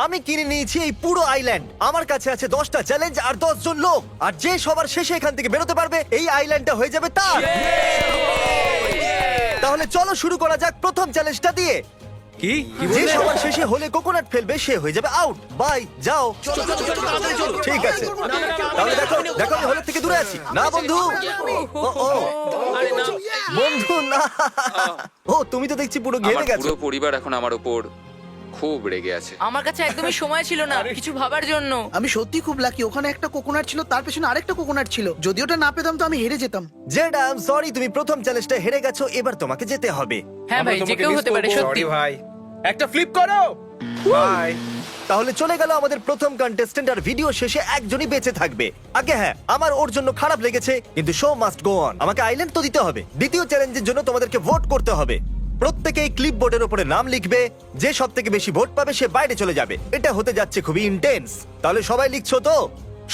আমি কিনে নিয়েছি এই পুরো আইল্যান্ড। আমার কাছে আছে 10টা চ্যালেঞ্জ আর 10 জন লোক, আর যে সবার শেষে এখান থেকে বেরোতে পারবে এই আইল্যান্ডটা হয়ে যাবে তার। তাহলে চলো শুরু করা যাক প্রথম চ্যালেঞ্জটা দিয়ে। কি যে সবার শেষে হলে কোকোনাট ফেলবে সে হয়ে যাবে আউট। বাই, যাও। ঠিক আছে, তাহলে দেখো দেখো আমি হলের থেকে দূরে আছি। না বন্ধু, ও ও বন্ধু না। ও তুমি তো দেখছি পুরো ঘেমে আমার গেছো। পুরো পরিবার এখন আমার উপর খুব রেগে আছে। আমার কাছে একদমই সময় ছিল না কিছু ভাবার জন্য। আমি সত্যি খুব লাকি, ওখানে একটা কোকোনাট ছিল, তার পেছনে আরেকটা কোকোনাট ছিল। যদি ওটা না পেতাম তো আমি হেরে যেতাম। জেড আই এম সরি, তুমি প্রথম চ্যালেঞ্জটা হেরে গেছো। এবার তোমাকে যেতে হবে। হ্যাঁ ভাই, যে কেউ হতে পারে সত্যি। ভাই একটা ফ্লিপ করো বাই। তাহলে চলে গেল আমাদের প্রথম কন্টেস্ট্যান্ট, আর ভিডিও শেষে একজনই বেঁচে থাকবে। আগে হ্যাঁ, আমার ওর জন্য খারাপ লেগেছে, কিন্তু শো মাস্ট গো অন। আমাকে আইল্যান্ড তো দিতে হবে। দ্বিতীয় চ্যালেঞ্জের জন্য তোমাদেরকে ভোট করতে হবে। প্রত্যেকেই ক্লিপ বোর্ডের উপরে নাম লিখবে, যে সব থেকে বেশি ভোট পাবে সে বাইরে চলে যাবে। এটা হতে যাচ্ছে খুবই ইন্টেন্স। তাহলে সবাই লিখছো তো?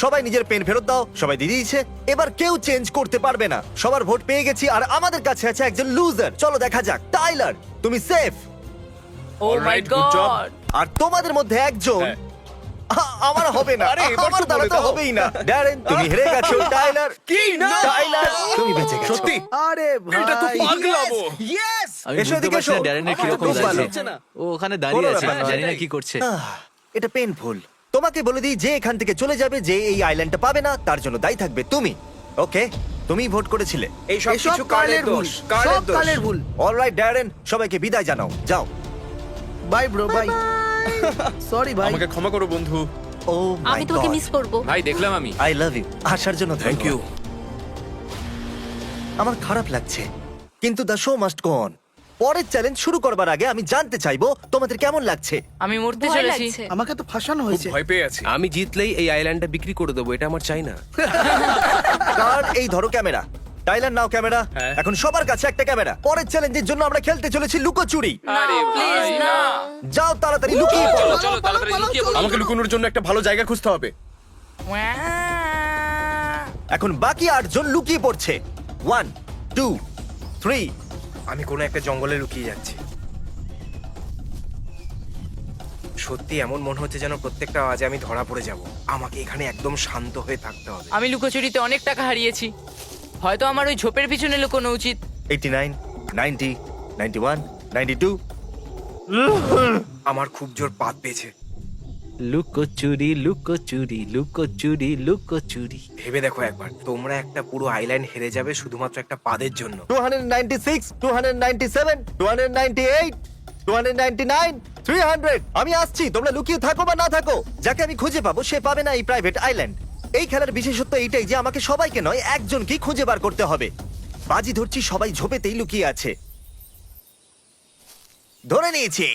সবাই নিজের পেন ফেরত দাও। সবাই দিয়ে দিয়েছে। এবার কেউ চেঞ্জ করতে পারবে না। সবার ভোট পেয়ে গেছি, আর আমাদের কাছে আছে একজন লুজার। চলো দেখা যাক। টাইলার, তুমি সেফ। ও মাই Alright, good job. গড। আর তোমাদের মধ্যে একজন হ্যাঁ। আমার হবে না। আরে, এবার তো আমার দ্বারা বলে তো দাও। হবেই না। ড্যারেন, তুমি হেরে গেছো। টাইলার, কি না টাইলার, তুমি বেঁচে গেছো। সত্যি আরে ভাই, এটা তো পাগলামো। আমি এসো বুঝতে এদিকে পারছি না এসো। ড্যারেনের আমার কিরকম খুব ভালো। লাগছে। ও ওখানে দাঁড়িয়ে কোনো আছে, ব্যাপার নয়। জানি না কি করছে। এটা পেইনফুল। তোমাকে বলে দিই, যে এখান থেকে চলে যাবে, যে এই আইল্যান্ডটা পাবে না, তার জন্য দায়ী থাকবে তুমি। ওকে, তুমি ভোট করেছিলে। এই সব এসব কিছু কালের ভুল, সব কালের ভুল। অলরাইট ড্যারেন, সবাইকে বিদায় জানাও। যাও। By bro, by. সরি ভাই। আমাকে ক্ষমা করো বন্ধু। ও আমি তোকে মিস করব। ভাই দেখলাম আমি। I love you. আসার জন্য থ্যাংক ইউ। আমার খারাপ লাগছে, কিন্তু the show must go on. পরের চ্যালেঞ্জ শুরু করবার আগে আমি জানতে চাইবো তোমাদের কেমন লাগছে। আমি মরতে ভয় চলেছি। লাগছে। আমাকে তো ফাঁসানো খুব হয়েছে। ভয় পেয়ে আছি। আমি জিতলেই এই আইল্যান্ডটা বিক্রি করে দেবো, এটা আমার চাই না। কার্ড, এই ধরো ক্যামেরা। টাইলার নাও ক্যামেরা। হ্যাঁ। এখন সবার কাছে একটা ক্যামেরা। পরের চ্যালেঞ্জের জন্য আমরা খেলতে চলেছি লুকোচুরি। আরে প্লিজ ভাই না। যাও তাড়াতাড়ি লুকিয়ে পড়ো। চলো চলো তাড়াতাড়ি লুকিয়ে পড়ো। আমাকে লুকোনোর জন্য একটা ভালো জায়গা খুঁজতে হবে। এখন বাকি 8 জন লুকিয়ে পড়ছে। 1 2 3। আমি কোনো একটা জঙ্গলে লুকিয়ে যাচ্ছি। সত্যি এমন মনে হচ্ছে যেন প্রত্যেকটা আওয়াজে আমি ধরা পড়ে যাব। আমাকে এখানে একদম শান্ত হয়ে থাকতে হবে। আমি লুকোচুরিতে অনেক টাকা হারিয়েছি। হয়তো আমার ওই ঝোপের পিছনে লুকোনো উচিত। 89 90 91 92। আমার খুব জোর পাত পেয়েছে। লুকোচুরি লুকোচুরি লুকোচুরি লুকোচুরি। ভেবে দেখো একবার, তোমরা একটা পুরো আইল্যান্ড হেরে যাবে শুধুমাত্র একটা পাদের জন্য। 296 297 298 299 300। আমি আসছি, তোমরা লুকিয়ে থাকো বা না থাকো, যাকে আমি খুঁজে পাবো সে পাবে না এই প্রাইভেট আইল্যান্ড। এই খেলার বিশেষত্ব এইটাই যে আমাকে সবাইকে নয়, একজনকেই খুঁজে বার করতে হবে। বাজি ধরছি সবাই ঝোপেতেই লুকিয়ে আছে। ধরে নিয়েছি।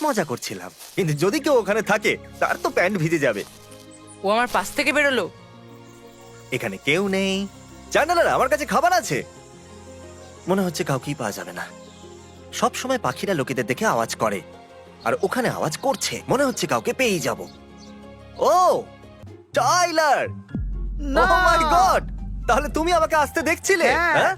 মজা করছিলাম, কিন্তু যদি কেউ ওখানে থাকে তার তো প্যান্ট ভিজে যাবে। ও আমার পাশ থেকে বেরোলো। এখানে কেউ নেই। জানালার আমার কাছে খাবার আছে। মনে হচ্ছে কাউকেই পাওয়া যাবে না। সব সময় পাখিরা লোকেদের দেখে আওয়াজ করে, আর ওখানে আওয়াজ করছে। মনে হচ্ছে কাউকে পেয়েই যাব। ও টাইলার, না। ও মাই গড, তাহলে তুমি আমাকে আসতে দেখছিলে? হ্যাঁ। হ্যাঁ?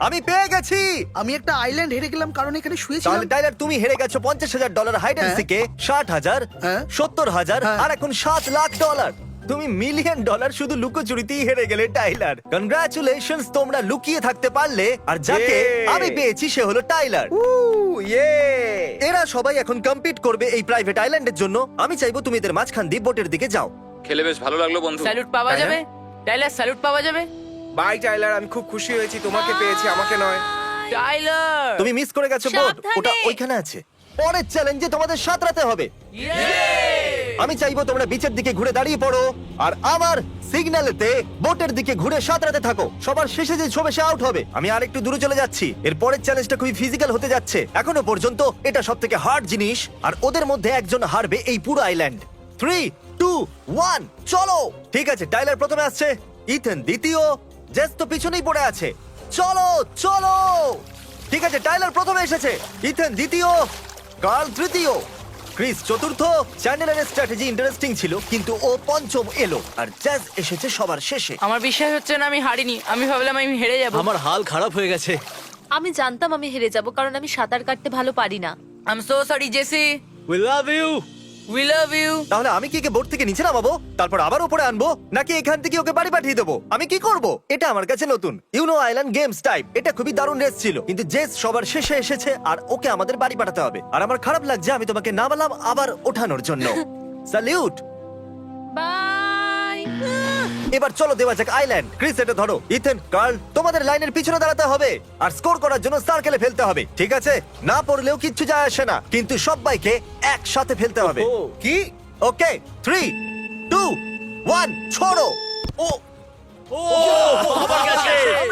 আমি পেয়ে গেছি। আমি একটা আইল্যান্ড হেরে গেলাম কারণ এখানে শুয়েছিলাম। তাহলে টাইলার তুমি হেরে গেছো $50,000 হাইড অ্যান্ড হ্যাঁ। সিকে, 60,000, হ্যাঁ। 70,000, হ্যাঁ। আর এখন $7,00,000। তুমি $1 মিলিয়ন শুধু লুকোচুরিতেই হেরে গেলে টাইলার। কনগ্রাচুলেশনস, তোমরা লুকিয়ে থাকতে পারলে, আর যাকে Yay! আমি পেয়েছি সে হলো টাইলার। ইয়ে এরা সবাই এখন কম্পিট করবে এই প্রাইভেট আইল্যান্ডের জন্য। আমি চাইবো তুমি এদের মাঝখান দিয়ে বোটের দিকে যাও। খেলে বেশ ভালো লাগলো বন্ধু। স্যালুট পাওয়া হ্যাঁ, যাবে? টাইলার, স্যালুট পাওয়া যাবে? বাই টাইলার, আমি খুব খুশি হয়েছি, তোমাকে পেয়েছি, আমাকে নয়। টাইলার তুমি মিস করে গেছো বোট, সাবধানে। ওটা ওইখানে আছে। পরের চ্যালেঞ্জে তোমাদের সাঁতরাতে হবে। আমি চাইবো তোমরা বিচের দিকে ঘুরে দাঁড়িয়ে পড়ো, আর আমার সিগন্যালেতে বোটের দিকে ঘুরে সাঁতরাতে থাকো। সবার শেষে যে ছবে সে আউট হবে। আমি আর একটু দূরে চলে যাচ্ছি। এর পরের চ্যালেঞ্জটা খুবই ফিজিক্যাল হতে যাচ্ছে। এখনো পর্যন্ত এটা সব থেকে হার্ড জিনিস, আর ওদের মধ্যে একজন হারবে এই পুরো আইল্যান্ড। 3 2 1 চলো। ঠিক আছে, টাইলার প্রথমে আসছে, ইথেন দ্বিতীয়, জেস তো পিছনেই পড়ে আছে। চলো চলো। ঠিক আছে, টাইলার প্রথমে এসেছে, ইথেন দ্বিতীয়, কার্ল তৃতীয়, ক্রিস চতুর্থ। চ্যান্ডেলারের স্ট্র্যাটেজি ইন্টারেস্টিং ছিল, কিন্তু ও পঞ্চম এলো, আর জ্যাজ এসেছে সবার শেষে। আমার বিশ্বাস হচ্ছে না আমি হারিনি। আমি ভাবলাম আমি হেরে যাব। আমার হাল খারাপ হয়ে গেছে। আমি জানতাম আমি হেরে যাব কারণ আমি সাঁতার কাটতে ভালো পারি না। I am so sorry Jessie. We love you. We love you. তাহলে আমি কি একে বোট থেকে নিচে নামাবো, তারপর আবার উপরে আনবো, নাকি এখান থেকে ওকে বাড়ি পাঠিয়ে দেবো? আমি কি করব? এটা আমার কাছে নতুন ইউনো আইল্যান্ড গেমস টাইপ। এটা খুবই দারুণ রেস ছিল, কিন্তু জেস সবার শেষে এসেছে আর ওকে আমাদের বাড়ি পাঠাতে হবে। আর আমার খারাপ লাগছে আমি তোমাকে নামালাম আবার ওঠানোর জন্য। স্যালিউট। বাই। এবার চলো দেওয়া যাক আইল্যান্ড। ক্রিস এটা ধরো, ইথেন, কার্ল, তোমাদের লাইনের পিছনে দাঁড়াতে হবে আর স্কোর করার জন্য সার্কেলে ফেলতে হবে, ঠিক আছে? না পড়লেও কিচ্ছু যায় আসে না, কিন্তু সবাইকে একসাথে ফেলতে হবে। কি? ওকে, 3, 2, 1, ছোড়ো। ও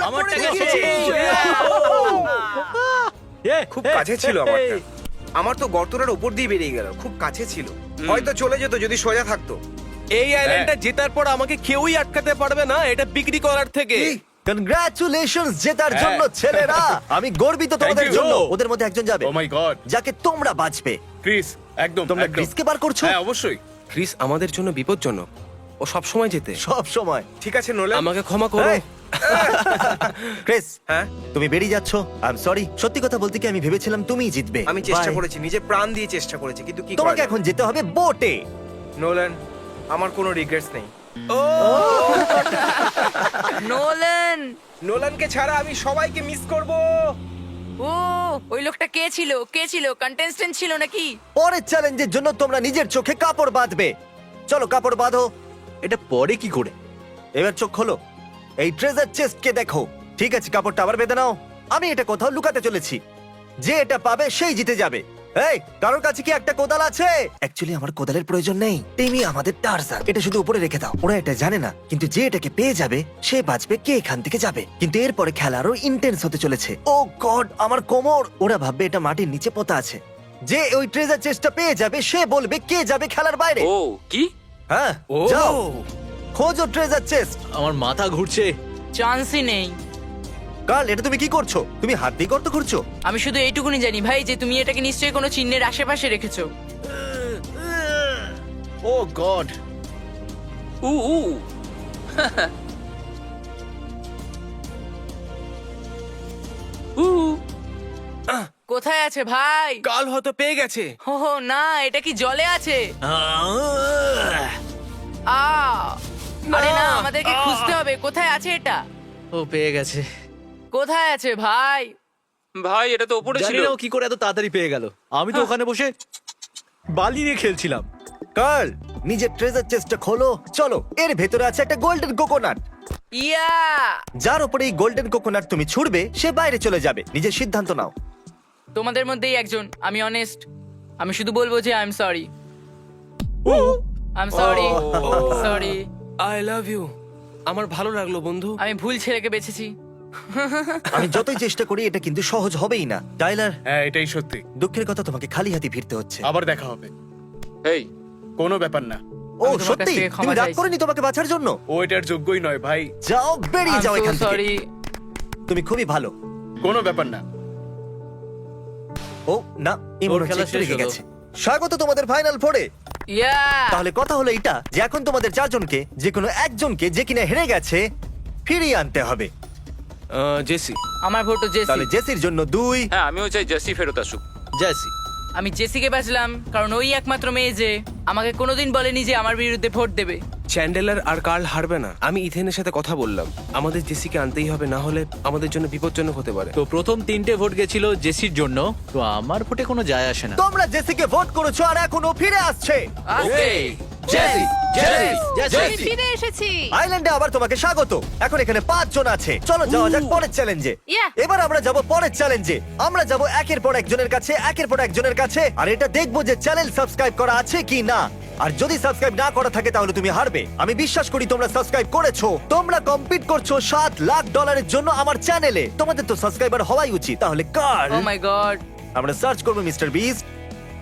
আমারটা গেছে। খুব কাছে ছিল আমারটা। আমার তো গর্তটার উপর দিয়ে বেরিয়ে গেল, খুব কাছে ছিল। হয়তো চলে যেত যদি সোজা থাকতো। এই আইল্যান্ডটা জেতার পর আমাকে কেউই আটকাতে পারবে না এটা বিক্রি করার থেকে। কনগ্রাচুলেশনস জেতার জন্য ছেলেরা। আমি গর্বিত তোমাদের you. জন্য। ওদের মধ্যে একজন যাবে ও মাই গড, যাকে তোমরা বাঁচবে। ক্রিস, একদম তোমরা একদম। ক্রিসকে বার করছো হ্যাঁ অবশ্যই। ক্রিস আমাদের জন্য বিপজ্জনক, ও সব সময় যেতে। সব সময়। ঠিক আছে নোলান, আমাকে ক্ষমা করো। এই, ক্রিস, হ্যাঁ তুমি বেরিয়ে যাচ্ছ। I am sorry. সত্যি কথা বলতে কি আমি ভেবেছিলাম তুমিই জিতবে। আমি চেষ্টা Bye. করেছি, নিজে প্রাণ দিয়ে চেষ্টা করেছি, কিন্তু কি তোমাকে করা এখন যেতে হবে বোটে। যাবে? নোলান, আমার কোনো রিগ্রেটস নেই। নোলান। নোলানকে ছাড়া আমি সবাইকে মিস করব। ও ওই লোকটা কে ছিল? কে ছিল? কন্টেস্টেন্ট ছিল নাকি? পরের চ্যালেঞ্জের জন্য তোমরা নিজের চোখে কাপড় বাঁধবে। চলো কাপড় বাঁধো। এটা পরে কি করে? এবার চোখ খোলো, এই ট্রেজার চেস্টকে দেখো। ঠিক আছে, কাপড়টা আবার বেঁধে নাও। আমি এটা কোথাও লুকাতে চলেছি, যে এটা পাবে সেই জিতে যাবে। এই, কারোর কাছে কি একটা কোদাল আছে? অ্যাকচুয়ালি আমার কোদালের প্রয়োজন নেই, টিমি আমাদের টারজান। এটা শুধু উপরে রেখে দাও। ওরা এটা জানে না, কিন্তু যে এটাকে পেয়ে যাবে সে বাঁচবে, কে এখান থেকে যাবে। কিন্তু এরপরে খেলা আরো ইন্টেন্স হতে চলেছে। ও গড, আমার কোমর। ওরা ভাববে এটা মাটির নিচে পোতা আছে। যে ওই ট্রেজার চেস্টটা পেয়ে যাবে সে বলবে কে যাবে খেলার বাইরে। ও কি? হ্যাঁ, যাও খোঁজো ট্রেজার চেস্ট। আমার মাথা ঘুরছে। চান্সই নেই। কাল, এটা তুমি কি করছো? তুমি হাত দিয়ে গর্ত করছো? আমি শুধু এইটুকুনি জানি ভাই যে তুমি এটাকে নিশ্চয়ই কোনো চিহ্নের আশেপাশে রেখেছো। ও গড, উ উ উ কোথায় আছে ভাই? কাল হয়তো পেয়ে গেছে। হো হো, না, এটা কি জলে আছে? আ আরে না, আমাদেরকে খুঁজতে হবে। কোথায় আছে এটা? ও পেয়ে গেছে। কোথায় আছে ভাই? ভাই এটা তো উপরে জানি ছিল। না ও কি করে এত তাড়াতাড়ি পেয়ে গেল। আমি তো ওখানে বসে বালি নিয়ে খেলছিলাম। কাল, নিজের ট্রেজার চেস্টটা খোলো। চলো, এর ভেতরে আছে একটা গোল্ডেন কোকোনাট। ইয়া যার উপরে এই গোল্ডেন কোকোনাট তুমি ছুড়বে সে বাইরে চলে যাবে। নিজের সিদ্ধান্ত নাও। তোমাদের মধ্যেই একজন। আমি অনেস্ট, আমি শুধু বলবো যে I am sorry. I am sorry, sorry. I love you. আমার ভালো লাগলো বন্ধু। আমি ভুল ছেলেকে বেছেছি। আমি যতই চেষ্টা করি এটা কিন্তু সহজ হবেই না। টাইলার, হ্যাঁ এটাই সত্যি। দুঃখের কথা, তোমাকে খালি হাতে ফিরতে হচ্ছে। আবার দেখা হবে। এই কোনো ব্যাপার না, ও আমি তোমার কাছ সত্যি? থেকে ক্ষমা তুমি রাগ চাইছি। করেনি তোমাকে বাঁচার জন্য? ও এটার যোগ্যই নয় ভাই। যাও, বেরিয়ে যাও এখান থেকে। সরি। তুমি খুবই ভালো। কোনো ব্যাপার না। ও না, এই মনে ওর হচ্ছে খেলা একটু শেষ লেগে হলো। গেছে। স্বাগত তোমাদের ফাইনাল ফোরে। ইয়া তাহলে কথা হলো এটা যে এখন তোমাদের চারজনকে যে কোনো একজনকে যে কিনা হেরে গেছে ফিরিয়ে আনতে হবে। জেসি। আমার ভোটও তাহলে জেসি। জেসির জন্য 2। হ্যাঁ আমিও চাই জেসি ফেরত আসুক। জেসি। আমি জেসিকে বাঁচলাম কারণ ওই একমাত্র মেয়ে যে আমাকে কোনোদিন বলেনি যে আমার বিরুদ্ধে ভোট দেবে। চ্যান্ডেলার আর কার্ল হারবে না। আমি ইথেনের সাথে কথা বললাম, আমাদের জেসিকে আনতেই হবে, না হলে আমাদের জন্য বিপজ্জনক হতে পারে। তো প্রথম 3টে ভোট গেছিল জেসির জন্য, তো আমার ভোটে কোনো যায় আসে না। তোমরা জেসিকে ভোট করেছো আর এখনো ফিরে আসছে। ওকে জেসি, জেসি, আমি জেসি। ফিরে এসেছি। আইল্যান্ডে আবার তোমাকে স্বাগত। এখন এখানে 5 জন আছে। চলো যাওয়া যাক পরের চ্যালেঞ্জে। Yeah. এবার আমরা যাব পরের চ্যালেঞ্জে। আমরা যাব একের পর একজনের কাছে, একের পর একজনের কাছে, আর এটা দেখবো যে চ্যানেল সাবস্ক্রাইব করা আছে কি না। আর যদি সাবস্ক্রাইব না করা থাকে তাহলে তুমি হারবে। আমি বিশ্বাস করি তোমরা সাবস্ক্রাইব করেছো। তোমরা কম্পিট করছো $7 লাখ জন্য আমার চ্যানেলে। তোমাদের তো সাবস্ক্রাইবার হওয়াই উচিত। তাহলে কার ও মাই গড। আমরা সার্চ করবো মিস্টার বিস্ট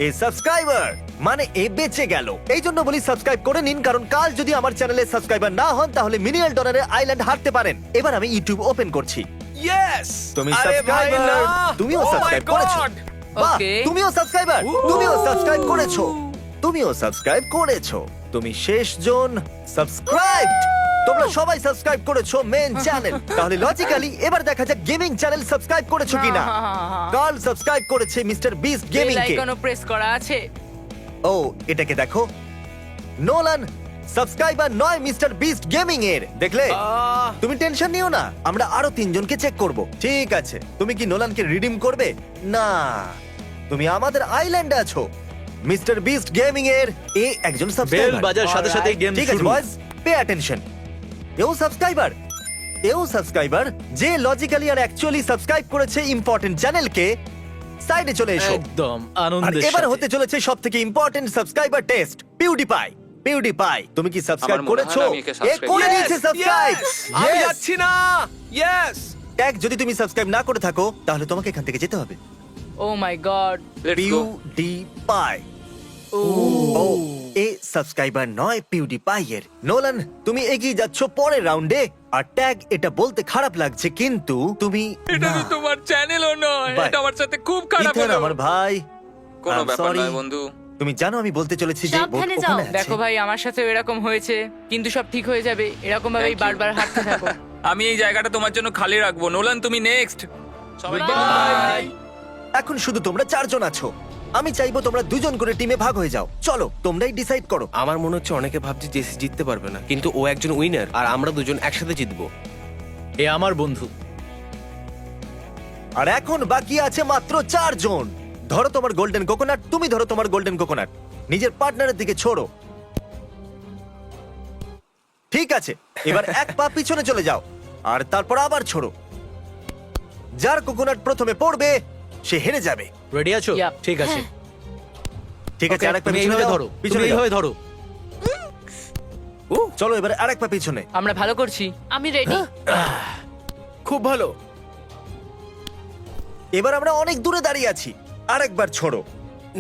এ সাবস্ক্রাইবার, মানে এ বেঁচে গেল। এই জন্য বলি সাবস্ক্রাইব করে নিন, কারণ কাল যদি আমার চ্যানেলে সাবস্ক্রাইবার না হন তাহলে $1 মিলিয়ন আইল্যান্ড হারতে পারেন। এবার আমি ইউটিউব ওপেন করছি। ইয়েস। তুমি সাবস্ক্রাইবার, তুমিও সাবস্ক্রাইব করেছো। বাহ, Okay. তুমিও সাবস্ক্রাইবার, তুমিও সাবস্ক্রাইব করেছো, তুমিও সাবস্ক্রাইব করেছো। তুমি শেষ জন সাবস্ক্রাইবড। তোমরা সবাই সাবস্ক্রাইব করেছো মেন চ্যানেল। তাহলে লজিক্যালি এবার দেখা যাক গেমিং চ্যানেল সাবস্ক্রাইব করেছো কিনা। কাল সাবস্ক্রাইব করেছে মিস্টার বিস্ট গেমিং বেল কে। আইকনও প্রেস করা আছে। ও এটাকে দেখো, নোলান সাবস্ক্রাইবার নয় মিস্টার বিস্ট গেমিং এর, দেখলে? তুমি টেনশন নিও না, আমরা আরো 3 জনকে চেক করব। ঠিক আছে, তুমি কি নোলানকে রিডিম করবে? না, তুমি আমাদের আইল্যান্ডে আছো। মিস্টার বিস্ট গেমিং এর এ একজন বেল সাবস্ক্রাইবার। বাজার সাথে সাথে গেম ঠিক আছে শুরু। বয়স, পে অ্যাটেনশন। এও সাবস্ক্রাইবার যে লজিক্যালি আর অ্যাকচুয়ালি সাবস্ক্রাইব করেছে ইম্পর্টেন্ট চ্যানেলকে। সাইডে চলে এসো। একদম আর আনন্দের এবার সাথে। হতে চলেছে সবথেকে ইম্পর্টেন্ট সাবস্ক্রাইবার টেস্ট, পিউডিপাই। তুমি কি সাবস্ক্রাইব আমার মনে হয় করেছো? না আমি একে এ subscribe করে করেছি। দিয়েছে সাবস্ক্রাইব। আমি যাচ্ছি না। ইয়েস। ট্যাগ যদি তুমি সাবস্ক্রাইব না করে থাকো তাহলে তোমাকে এখান থেকে যেতে হবে। Oh my God. Let's go. PewDiePie. ও এ সাবস্ক্রাইবার নয় পিউডিপাই এর। নোলান তুমি এগিয়ে যাচ্ছ পরের রাউন্ডে, আর ট্যাগ এটা বলতে খারাপ লাগছে কিন্তু তুমি এটা না। তো তোমার চ্যানেলও নয়, Bye. এটা আমার সাথে খুব খারাপ ইথান হলো। আমার ভাই, কোনো I'm ব্যাপার sorry. নয় বন্ধু। তুমি জানো আমি বলতে চলেছি যে সাবধানে বোট যাও। ওখানে আছে। দেখো ভাই, আমার সাথেও এরকম হয়েছে, কিন্তু সব ঠিক হয়ে যাবে। এরকম ভাবেই Thank you. বারবার হাঁটতে থাকো। আমি এই জায়গাটা তোমার জন্য খালি রাখবো। নোলান তুমি নেক্সট। সবাই বাই। এখন শুধু তোমরা 4 জন আছো। আমি চাইবো তোমরা 2 জন করে টিমে ভাগ হয়ে যাও। চলো তোমরাই ডিসাইড করো। আমার মনে হচ্ছে অনেকে ভাবছে জেসি জিততে পারবে না, কিন্তু ও একজন উইনার আর আমরা দুজন একসাথে জিতবো। এ আমার বন্ধু। আর এখন বাকি আছে মাত্র 4 জন। ধরো তোমার গোল্ডেন কোকোনাট, তুমি ধরো তোমার গোল্ডেন কোকোনাট, নিজের পার্টনারের দিকে ছোড়ো। ঠিক আছে, এবার এক পা পিছনে চলে যাও আর তারপর আবার ছোড়ো। যার কোকোনাট প্রথমে পড়বে সে হেরে যাবে। রেডি আছো? Yep. ঠিক আছে। ঠিক আছে, Okay, আরেক পা তুমি পিছনে এইভাবে যাও, ধরো, পিছনে তুমি যাও। এইভাবে ধরো। চলো এবার আরেক পা পিছনে। আমরা ভালো করছি। আমি রেডি। খুব ভালো। এবার আমরা অনেক দূরে দাঁড়িয়ে আছি। আরেকবার ছোড়ো।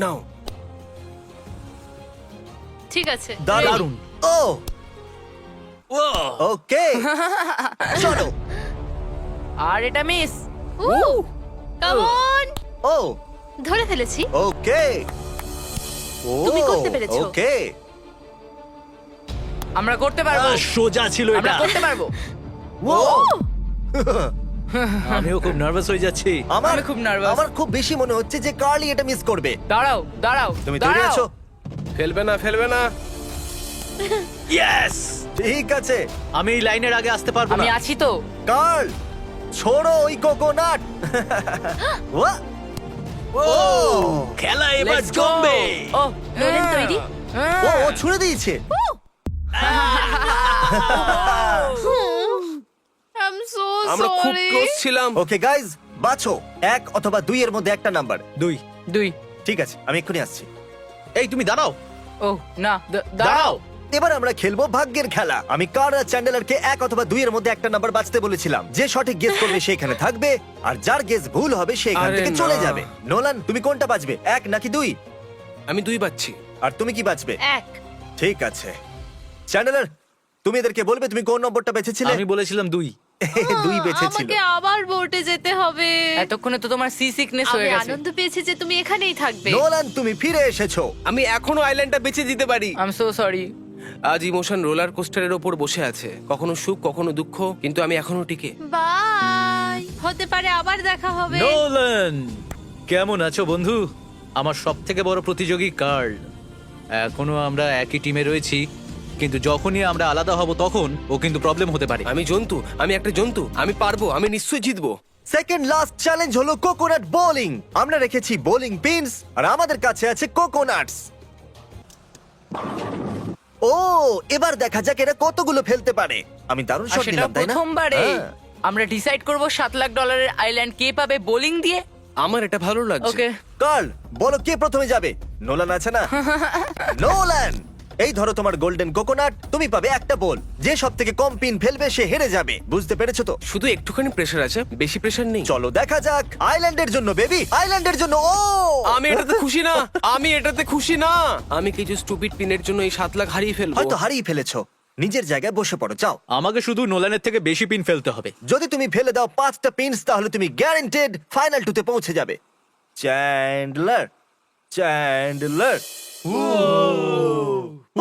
নাও। ঠিক আছে। দারুণ। ও ওকে, চলো। আর এটা মিস। Come on. ও ধরে ফেলেছি। ওকে, তুমি করতে পেরেছো। ওকে, আমরা করতে পারবো। সোজা ছিল আমরা এটা। করতে পারবো। ও আমিও খুব নার্ভাস হয়ে যাচ্ছি। আমি খুব nervous। আমার খুব বেশি মনে হচ্ছে যে কার্লি এটা মিস করবে। দাঁড়াও দাঁড়াও তুমি তৈরি দাঁড়াও। আছো? ফেলবে না, ফেলবে না। ইয়েস! ঠিক আছে, আমি এই লাইনের আগে আসতে পারবো আমি না। আছি তো। কার্ল ছোড়ো ওই কোকোনাট। ওয়া! ও খেলা এবার Let's go. জমবে। ও নোলেন তৈরি? ও ও ছুঁড়ে দিয়েছে। আই এম সো আমরা খুব সরি। ক্লোজ ছিলাম। ওকে গাইজ, বাছো 1 অথবা 2 এর মধ্যে একটা নাম্বার। 2। 2। ঠিক আছে, আমি এক্ষুনি আসছি। এই তুমি দাঁড়াও। ও না, দাঁড়াও। দাঁড়াও। এবার আমরা খেলবো ভাগ্যের খেলা। আমি কার আর চ্যান্ডেলারকে 1 অথবা 2 এর মধ্যে একটা নাম্বার বাছতে বলেছিলাম। যে সঠিক গেস করবে সে এখানে থাকবে, আর যার গেস ভুল হবে সে এখান আরে থেকে না। চলে যাবে। নোলান তুমি কোনটা বাছবে, 1 নাকি 2? আমি 2 পাচ্ছি। আর তুমি কি বাছবে? এক। ঠিক আছে, চ্যান্ডেলার তুমি এদেরকে বলবে তুমি কোন নম্বরটা বেছেছিলে। আমি বলেছিলাম 2। 2 বেছেছিল। আমাকে আবার বোটে যেতে হবে। এতক্ষণে তো তোমার সি সিকনেস আমি হয়ে গেছে। আনন্দ পেয়েছি যে তুমি এখানেই থাকবে। নোলান তুমি ফিরে এসেছো। আমি এখনো আইল্যান্ডটা বেঁচে দিতে পারি। I am so sorry. আজ ইমোশন রোলার কোস্টারের ওপর বসে আছে, কখনো সুখ কখনো দুঃখ, কিন্তু আমি এখনো টিকে। বাই। হতে পারে আবার দেখা হবে। নোলান, কেমন আছো বন্ধু? আমার সবথেকে বড় প্রতিযোগী কার্ল। এখনো আমরা একই টিমে রয়েছি, কিন্তু যখনই আমরা আলাদা হব তখন ও কিন্তু প্রবলেম হতে পারে। আমি জন্তু, আমি একটা জন্তু, আমি পারবো, আমি নিশ্চয়ই জিতবো। সেকেন্ড লাস্ট চ্যালেঞ্জ হলো কোকোনাট বোলিং। আমরা রেখেছি বোলিং পিনস আর আমাদের কাছে আছে কোকোনাটস। ও এবার দেখা যাক এরা কতগুলো ফেলতে পারে। আমি দারুণ আর শট সেটা নিলাম, তাই না? প্রথমবারে হ্যাঁ। আমরা ডিসাইড করব $7,00,000 আইল্যান্ড কে পাবে বোলিং দিয়ে। আমার এটা ভালো লাগছে। ওকে। কার্ল বলো কে প্রথমে যাবে? নোলান আছে না? নোলান, এই ধরো তোমার গোল্ডেন কোকোনাট, তুমি পাবে একটা বল। যে সব থেকে কম পিন ফেলবে সে হেরে যাবে। বুঝতে পেরেছো তো? শুধু একটুখানি প্রেসার আছে, বেশি প্রেসার নেই। চলো দেখা যাক। আইল্যান্ডের জন্য বেবি, আইল্যান্ডের জন্য। ও আমি এটাতে খুশি না, আমি এটাতে খুশি না। আমি কিছু স্টুপিড পিনের জন্য এই 7 লাখ হারিয়ে ফেলবো। হয়তো হারিয়ে ফেলেছো। নিজের জায়গায় বসে পড়ো, যাও। আমাকে শুধু নোলানের থেকে বেশি পিন ফেলতে হবে। যদি তুমি ফেলে দাও 5টা পিনস তাহলে তুমি গ্যারান্টেড ফাইনাল 2-তে পৌঁছে যাবে। Chandler, Chandler.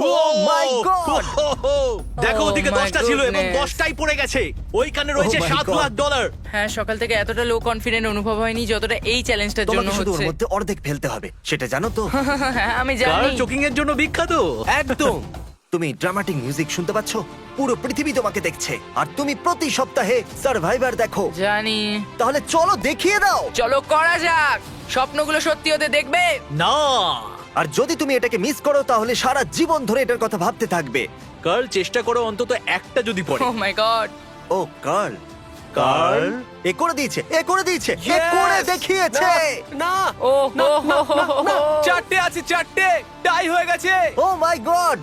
Oh my God! God দেখো Oh ওদিকে my 10টা ছিল এবং goodness. 10টাই পড়ে গেছে। ওইখানে রয়েছে Oh my 7 God. Lakh dollar. হ্যাঁ, সকাল থেকে এতটা লো কনফিডেন্ট অনুভব হয়নি যতটা এই চ্যালেঞ্জটার জন্য তোমাকে শুধু ওর হচ্ছে। মধ্যে অর্ধেক ফেলতে হবে, সেটা জানো তো? হ্যাঁ, আমি কার্ল জানি। চোকিং এর জন্য বিখ্যাত। একদম। তুমি ড্রামাটিক মিউজিক শুনতে পাচ্ছ? পুরো পৃথিবী তোমাকে দেখছে, আর তুমি প্রতি সপ্তাহে সার্ভাইভার দেখো। জানি। তাহলে চলো দেখিয়ে দাও। চলো করা যাক, স্বপ্নগুলো সত্যি হতে দেখবে। না, আর যদি তুমি এটাকে মিস করো তাহলে সারা জীবন ধরে এটার কথা ভাবতে থাকবে। কার্ল চেষ্টা করো অন্তত একটা যদি পড়ে। ও my god. O curl, curl এ করে দিয়েছে, এ করে দিয়েছে, এ করে দেখিয়েছে। না ও না, হো না, হো না, হো না, হো। চারটে আছে, চারটে টাই হয়ে গেছে। ও মাই গড,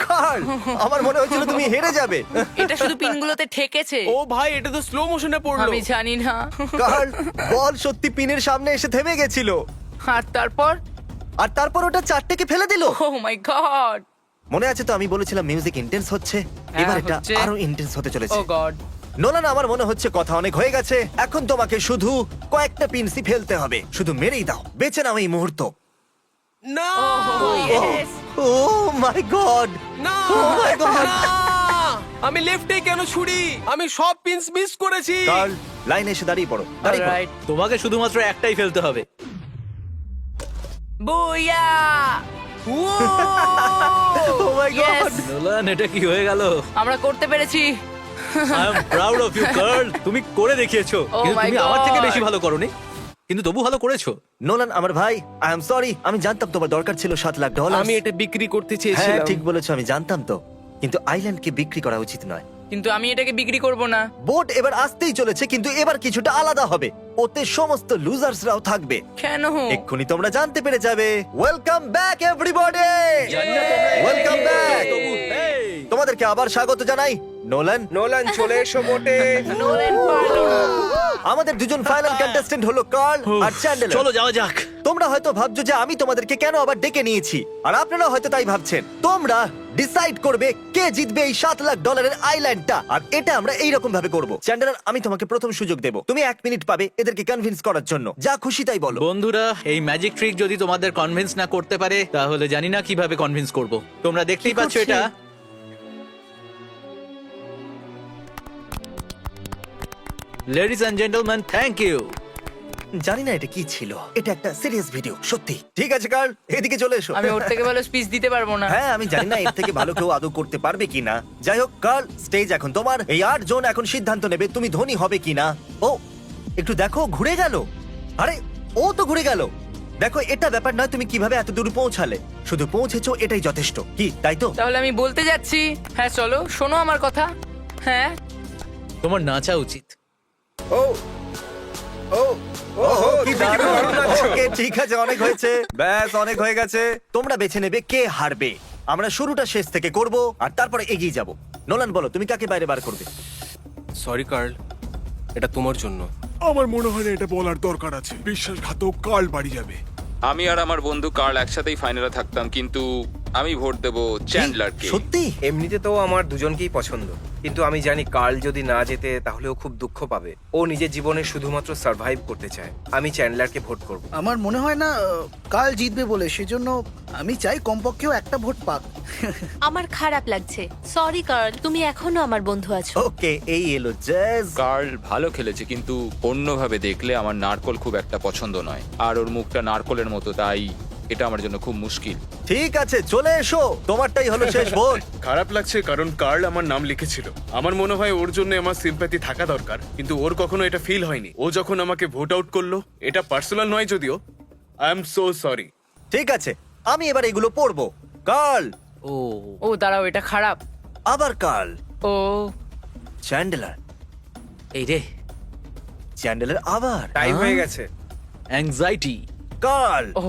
কার্ল আমার মনে হচ্ছিল তুমি হেরে যাবে। এটা শুধু পিনগুলোতে ঠেকেছে। ও ভাই, এটা তো স্লো মোশনে পড়লো। আমি জানি না। কার্ল বল সত্যি পিনের সামনে এসে থেমে গেছিল, আর তারপর আর তারপর ওটা চারটেকে ফেলে দিল। ও মাই গড। মনে আছে তো আমি বলেছিলাম মিউজিক ইন্টেন্স হচ্ছে, হ্যাঁ, এবার এটা হচ্ছে। আরো ইন্টেন্স হতে ও চলেছে। গড। নোলান, আমার মনে হচ্ছে কথা অনেক হয়ে গেছে, এখন তোমাকে শুধু কয়েকটা পিনসি ফেলতে হবে। শুধু মেরেই দাও, বেঁচে নাও এই মুহূর্ত। না ও মাই গড, না Oh my God! না! আমি লেফটে কেন ছুরি? আমি সব পিনস মিস করেছি। কার্ল লাইনে এসে দাঁড়িয়ে পড়ো, দাঁড়িয়ে পড়ো। অলরাইট। তোমাকে শুধুমাত্র একটাই ফেলতে হবে। Booyah. Oh my God! Yes! Nolan, এটা কি হয়ে গেল? আমরা করতে পেরেছি। I am proud of you Carl. তুমি করে দেখিয়েছো। Oh কিন্তু my তুমি আমার থেকে God! বেশি ভালো করোনি, কিন্তু তবু ভালো করেছো। নোলান আমার ভাই, আই এম সরি, আমি জানতাম তোমার দরকার ছিল 7 লাখ ডলার। আমি এটা বিক্রি করতে হ্যাঁ চেয়েছিলাম। ঠিক বলেছো, আমি জানতাম তো, কিন্তু আইল্যান্ডকে বিক্রি করা উচিত নয়। কিন্তু আমি এটাকে বিক্রি করব না। বোট এবার আসতেই চলেছে, কিন্তু এবার কিছুটা আলাদা হবে। ওতে সমস্ত লুজার্সরাও থাকবে। কেন? এক্ষুনি তোমরা জানতে পেরে যাবে। Welcome back everybody, welcome back. তোমাদেরকে আবার স্বাগত জানাই। নোলান, নোলান চলে এসো মোটে। নোলেন পারলো না। আমাদের দুজন ফাইনাল কন্টেস্টেন্ট হলো কার্ল আর চ্যান্ডেলার। চলো যাওয়া যাক। তোমরা হয়তো ভাবছো যে আমি তোমাদেরকে কেন আবার ডেকে নিয়েছি, আর আপনারা হয়তো তাই ভাবছেন। তোমরা ডিসাইড করবে কে জিতবে এই 7 লাখ ডলারের আইল্যান্ডটা, আর এটা আমরা এই রকম ভাবে করব। চ্যান্ডেলার, আমি তোমাকে প্রথম সুযোগ দেব, তুমি 1 মিনিট পাবে এদেরকে কনভিন্স করার জন্য, যা খুশি তাই বলো। বন্ধুরা, এই ম্যাজিক ট্রিক যদি তোমাদের কনভিন্স না করতে পারে, তাহলে জানি না কিভাবে কনভিন্স করব। তোমরা দেখতেই পাচ্ছ করছে? এটা। Ladies and gentleman, thank you. জানি না এটা কি ছিল, এটা একটা সিরিয়াস ভিডিও সত্যি। ঠিক আছে কার্ল, এদিকে চলে এসো। আমি ওর থেকে ভালো স্পিচ দিতে পারবো না। হ্যাঁ আমি জানি না এর থেকে ভালো কেউ আদৌ করতে পারবে কিনা। যাই হোক কার্ল, স্টেজ এখন তোমার। এই 8 জন এখন সিদ্ধান্ত নেবে তুমি ধনী হবে কিনা। ও একটু দেখো, ঘুরে গেল। আরে ও তো ঘুরে গেল। দেখো, এটা ব্যাপার নয় তুমি কিভাবে এত দূর পৌঁছালে, শুধু পৌঁছেছো এটাই যথেষ্ট। কি তাই তো? তাহলে আমি বলতে যাচ্ছি, হ্যাঁ চলো শোনো আমার কথা। হ্যাঁ, তোমার নাচা উচিত। ও ও ও ওহো, কি দারুণ। দারুণ নাচছো। ওকে, ঠিক আছে, অনেক হয়েছে, ব্যাস অনেক হয়ে গেছে। তোমরা বেছে নেবে কে হারবে। আমরা শুরুটা শেষ থেকে করব, আর তারপরে এগিয়ে যাব। নোলান বলো, তুমি কাকে বাইরে বার করবে? সরি কার্ল, এটা তোমার জন্য। আমার মনে হয় না এটা বলার দরকার আছে। বিশ্বাসঘাতক কার্ল বাড়ি যাবে। আমি আর আমার বন্ধু কার্ল একসাথেই ফাইনালে থাকতাম, কিন্তু আমি ভোট দেবো চ্যান্ডলারকে। সত্যি? এমনিতে তো আমার দুজনকেই পছন্দ, কিন্তু আমি জানি কার্ল যদি না জেতে তাহলে ও খুব দুঃখ পাবে। ও নিজের জীবনে শুধুমাত্র সার্ভাইভ করতে চায়। আমি চ্যান্ডলারকে ভোট করব। আমার মনে হয় না কাল জিতবে বলে, সেজন্য আমি চাই কমপক্ষেও একটা ভোট পাক। আমার খারাপ লাগছে। সরি কার্ল, তুমি এখনো আমার বন্ধু আছো। ওকে, এই এলো জ্যাজ। কার্ল ভালো খেলেছে, কিন্তু অন্যভাবে দেখলে আমার নারকল খুব একটা পছন্দ নয়, আর ওর মুখটা নারকলের মতো, তাই এটা আমার জন্য খুব মুশকিল। ঠিক আছে, চলে এসো, তোমারটাই হলো শেষ ভোট। খারাপ লাগছে কারণ কার্ল আমার নাম লিখেছিল। আমার মনে হয় ওর জন্য আমার সিম্প্যাথি থাকা দরকার, কিন্তু ওর কখনো এটা ফিল হয়নি। ও যখন আমাকে ভোট আউট করলো, এটা পার্সোনাল নয় যদিও, আই এম সো সরি। ঠিক আছে, আমি এবার এগুলো পড়বো। কার্ল, ও ও দাঁড়াও, এটা খারাপ। আবার কার্ল, ও চ্যান্ডেলার, এই রে, চ্যান্ডেলার আবার, টাইম হয়ে গেছে। অ্যাংজাইটি, কার্ল, ও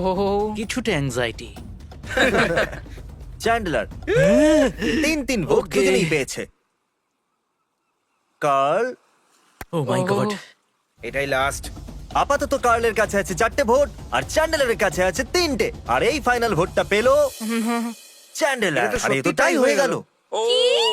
কিছুটা অ্যাংজাইটি। Chandler 3 vote Okay. দুজনেই পেয়েছে। Curl, O my god. এটাই লাস্ট। আপাতত কার্লের কাছে আছে 4টে ভোট, আর চ্যান্ডেলারের কাছে আছে 3টে। আর এই ফাইনাল ভোটটা পেলো চ্যান্ডেলার। এটা তো আরে এ তো সত্যি টাই tie হয়ে হয়ে গেল। গেল।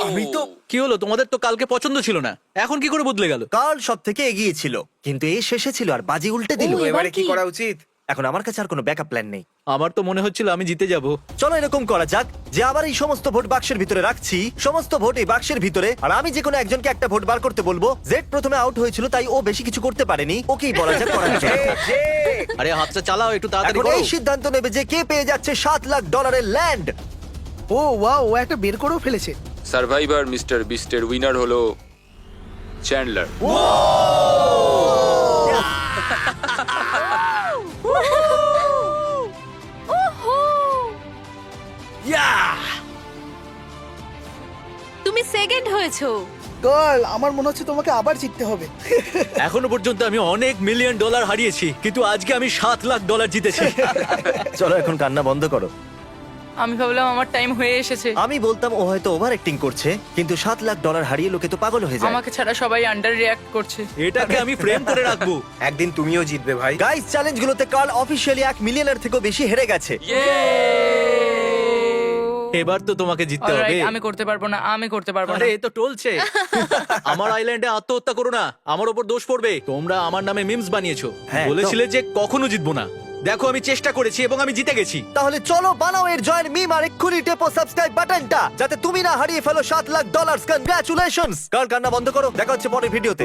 আমি তো কি হলো, তোমাদের তো কালকে পছন্দ ছিল না, এখন কি করে বদলে গেল? কার্ল সব থেকে এগিয়ে ছিল, কিন্তু এই শেষে ছিল আর বাজি উল্টে দিল। ও, এবার এবারে কি কি? করা উচিত? এখন আমার কাছে আর কোনো ব্যাকআপ প্ল্যান নেই। আমার তো মনে হচ্ছিল আমি জিতে যাব। চলো এরকম করা যাক যে আবার এই সমস্ত ভোট বাক্সের ভিতরে রাখছি, সমস্ত ভোট এই বাক্সের ভিতরে, আর আমি যে কোনো একজনকে একটা ভোট বার করতে বলবো। জেড প্রথমে আউট হয়েছিল তাই ও বেশি কিছু করতে পারেনি, ওকেই বলা যাক করার জন্য। আরে হাতটা চালাও, একটু তাড়াতাড়ি এখন করো। এই সিদ্ধান্ত নেবে যে কে পেয়ে যাচ্ছে $7,00,000 ল্যান্ড। ও ওয়াও, ও একটা বের করেও ফেলেছে। সার্ভাইভার মিস্টার বিস্টের উইনার হলো চ্যান্ডলার। তুমি সেকেন্ড হয়েছো। গার্ল, আমার মনে হচ্ছে তোমাকে আবার জিততে হবে। এখনো পর্যন্ত আমি অনেক $1,000,000 হারিয়েছি, কিন্তু আজকে আমি $7,00,000 জিতেছি। চলো এখন কান্না বন্ধ করো। আমি ভাবলাম আমার টাইম হয়ে এসেছে। আমি বলতাম ও হয়তো ওভার অ্যাক্টিং করছে, কিন্তু $7,00,000 হারিয়ে লোকে তো পাগল হয়ে যায়। আমাকে ছাড়া সবাই আন্ডার রিঅ্যাক্ট করছে। এটাকে আমি ফ্রেম করে রাখবো। একদিন তুমিও জিতবে ভাই। গাইস, চ্যালেঞ্জগুলোতে কার্ল অফিশিয়ালি $1 মিলিয়নের থেকেও বেশি হেরে গেছে। এবার তো তোমাকে জিততে Alright, হবে। আমি করতে পারবো না, আমি করতে পারবো না। আরে এ তো টলছে। আমার আইল্যান্ডে আত্মহত্যা করো না, আমার ওপর দোষ পড়বে। তোমরা আমার নামে মিমস বানিয়েছো, হ্যাঁ, বলেছিলে যে কখনো জিতবো না। দেখো আমি চেষ্টা করেছি এবং আমি জিতে গেছি। তাহলে চলো বানাও এর জয়ের মিম আর এক্ষুনি টেপো সাবস্ক্রাইব বাটনটা, যাতে তুমি না হারিয়ে ফেলো $7,00,000। কনগ্রাচুলেশনস। কার্ল, কান্না বন্ধ করো, দেখা হচ্ছে পরের ভিডিওতে।